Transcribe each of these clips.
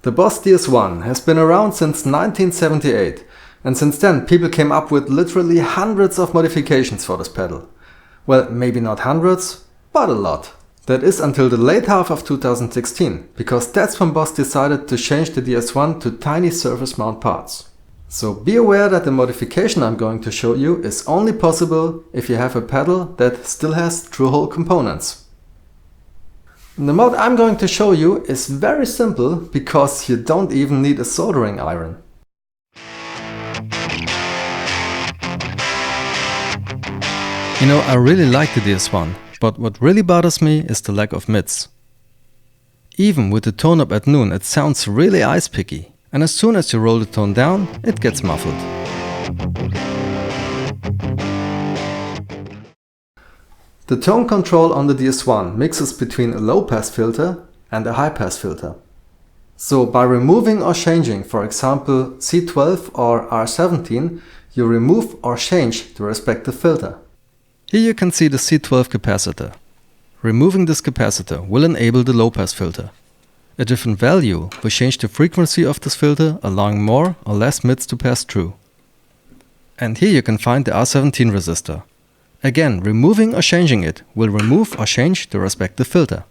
The Boss DS-1 has been around since 1978, and since then people came up with literally hundreds of modifications for this pedal. Well, maybe not hundreds, but a lot. That is until the late half of 2016, because that's when Boss decided to change the DS-1 to tiny surface mount parts. So be aware that the modification I'm going to show you is only possible if you have a pedal that still has through-hole components. The mod I'm going to show you is very simple because you don't even need a soldering iron. You know, I really like the DS-1, but what really bothers me is the lack of mids. Even with the tone up at noon, it sounds really icepicky, and as soon as you roll the tone down, it gets muffled. The tone control on the DS-1 mixes between a low-pass filter and a high-pass filter. So by removing or changing, for example, C12 or R17, you remove or change the respective filter. Here you can see the C12 capacitor. Removing this capacitor will enable the low-pass filter. A different value will change the frequency of this filter, allowing more or less mids to pass through. And here you can find the R17 resistor. Again, removing or changing it will remove or change the respective filter.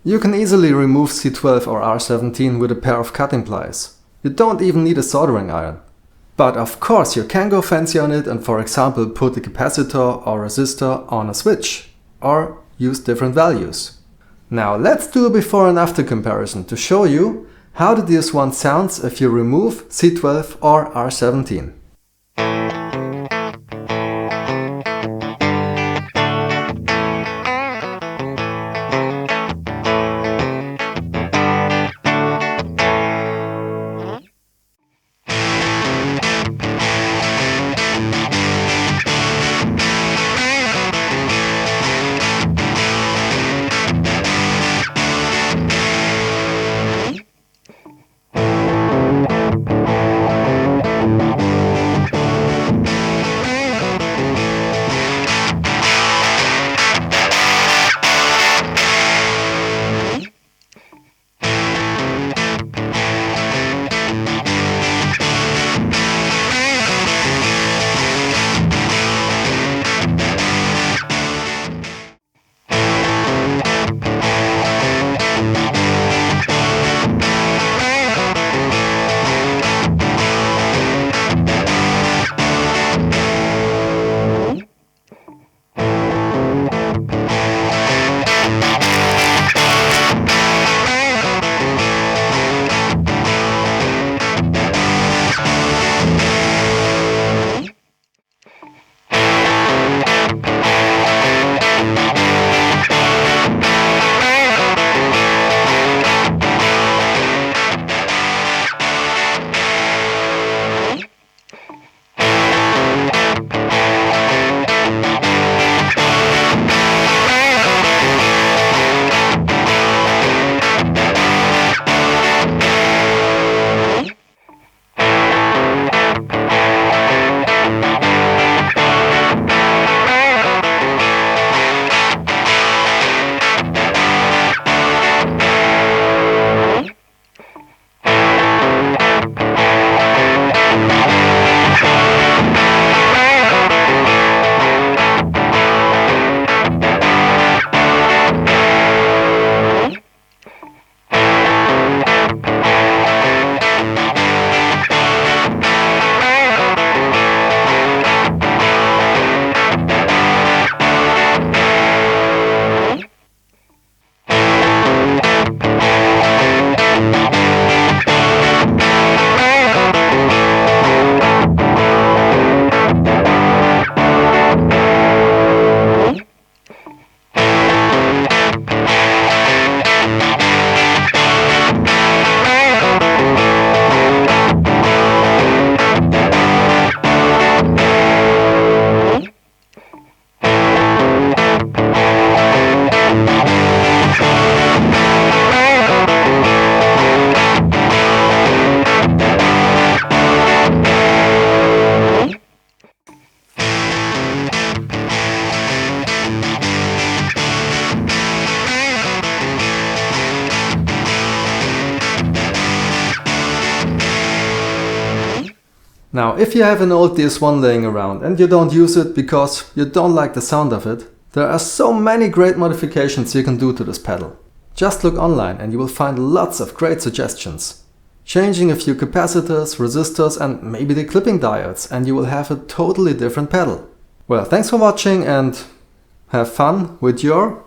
You can easily remove C12 or R17 with a pair of cutting pliers. You don't even need a soldering iron. But of course you can go fancy on it and, for example, put the capacitor or resistor on a switch, or use different values. Now let's do a before and after comparison to show you how the DS-1 sounds if you remove C12 or R17. Now, if you have an old DS-1 laying around and you don't use it because you don't like the sound of it, there are so many great modifications you can do to this pedal. Just look online and you will find lots of great suggestions. Changing a few capacitors, resistors and maybe the clipping diodes and you will have a totally different pedal. Well, thanks for watching and have fun with your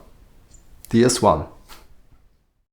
DS-1.